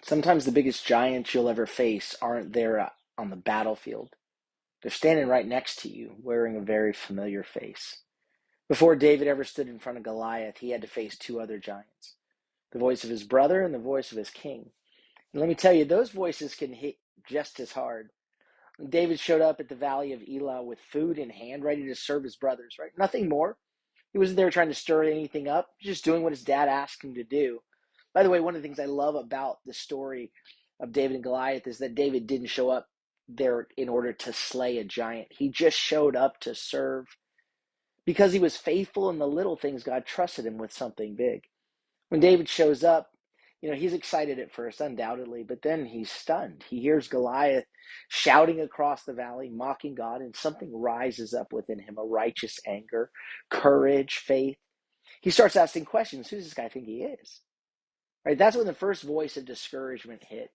Sometimes the biggest giants you'll ever face aren't there on the battlefield. They're standing right next to you, wearing a very familiar face. Before David ever stood in front of Goliath, he had to face two other giants, the voice of his brother and the voice of his king. And let me tell you, those voices can hit just as hard. When David showed up at the valley of Elah with food in hand, ready to serve his brothers, right? Nothing more. He wasn't there trying to stir anything up, just doing what his dad asked him to do. By the way, one of the things I love about the story of David and Goliath is that David didn't show up there in order to slay a giant. He just showed up to serve. Because he was faithful in the little things, God trusted him with something big. When David shows up, he's excited at first, undoubtedly, but then he's stunned. He hears Goliath shouting across the valley, mocking God, and something rises up within him, a righteous anger, courage, faith. He starts asking questions. Who does this guy think he is? Right? That's when the first voice of discouragement hit.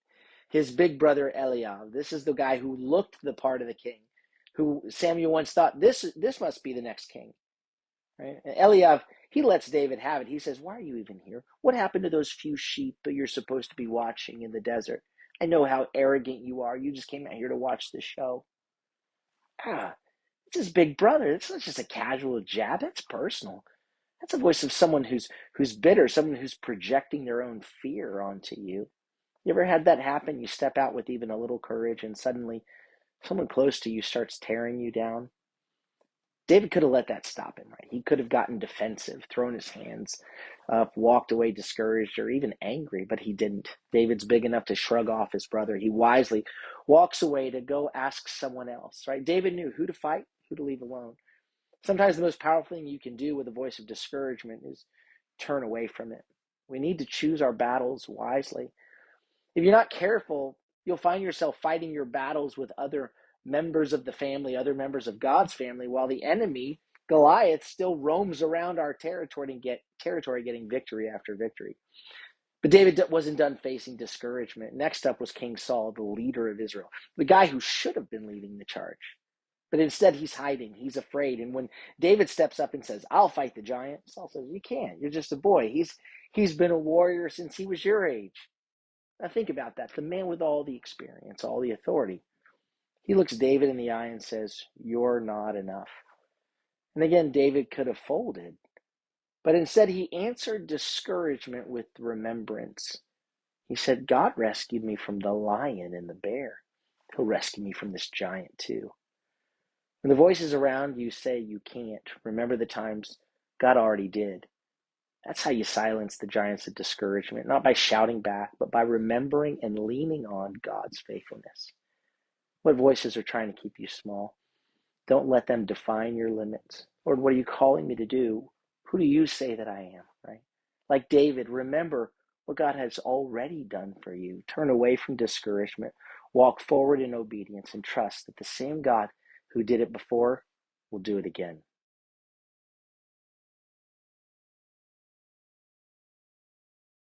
His big brother Eliab. This is the guy who looked the part of the king, who Samuel once thought, this must be the next king. Right? And Eliab, he lets David have it. He says, why are you even here? What happened to those few sheep that you're supposed to be watching in the desert? I know how arrogant you are. You just came out here to watch the show. It's his big brother. It's not just a casual jab. That's personal. That's a voice of someone who's bitter, someone who's projecting their own fear onto you. You ever had that happen? You step out with even a little courage and suddenly someone close to you starts tearing you down? David could have let that stop him, right? He could have gotten defensive, thrown his hands up, walked away discouraged or even angry, but he didn't. David's big enough to shrug off his brother. He wisely walks away to go ask someone else, right? David knew who to fight, who to leave alone. Sometimes the most powerful thing you can do with a voice of discouragement is turn away from it. We need to choose our battles wisely. If you're not careful, you'll find yourself fighting your battles with other members of the family, other members of God's family, while the enemy, Goliath, still roams around our territory getting victory after victory. But David wasn't done facing discouragement. Next up was King Saul, the leader of Israel, the guy who should have been leading the charge. But instead, he's hiding. He's afraid. And when David steps up and says, I'll fight the giant, Saul says, you can't. You're just a boy. He's been a warrior since he was your age. Now think about that. The man with all the experience, all the authority. He looks David in the eye and says, you're not enough. And again, David could have folded. But instead, he answered discouragement with remembrance. He said, God rescued me from the lion and the bear. He'll rescue me from this giant too. When the voices around you say you can't, remember the times God already did. That's how you silence the giants of discouragement, not by shouting back, but by remembering and leaning on God's faithfulness. What voices are trying to keep you small? Don't let them define your limits. Lord, what are you calling me to do? Who do you say that I am, right? Like David, remember what God has already done for you. Turn away from discouragement, walk forward in obedience, and trust that the same God who did it before will do it again.